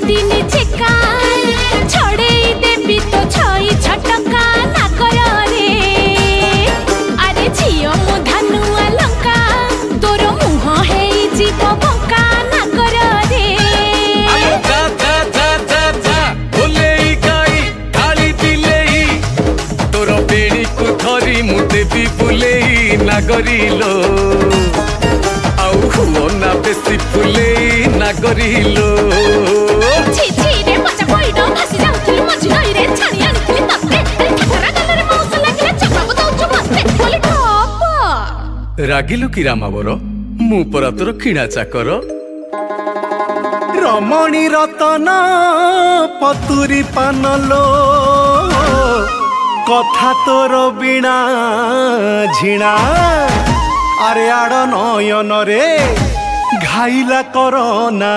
दिन चेका छड़े देवी तो छई छटका ना कर रे अरे झियो मु धानुआ लंका तोर मुह हेई जीव बंका ना कर रे जा जा जा जा जा बोलेई गाई काली दिलेई तोर बेणी को धरी मु देवी बुलेई नागरिलो आउ हुओ ना बेसी फुलेई नागरिलो छी छी रे मचा पइडो भासी जाउथुलु मझी नई रे छाणी आनिथिलि तते ठाकरा गलरे मौस लागिले चपाबो दउछु मते बोली ठप रागिलु कि रामावर मु परा तोर किणा चाकर रमणी रतन पतुरी पानलो कथा तोर बिना झिणा अरे आड़ नयन रे घाइला करना।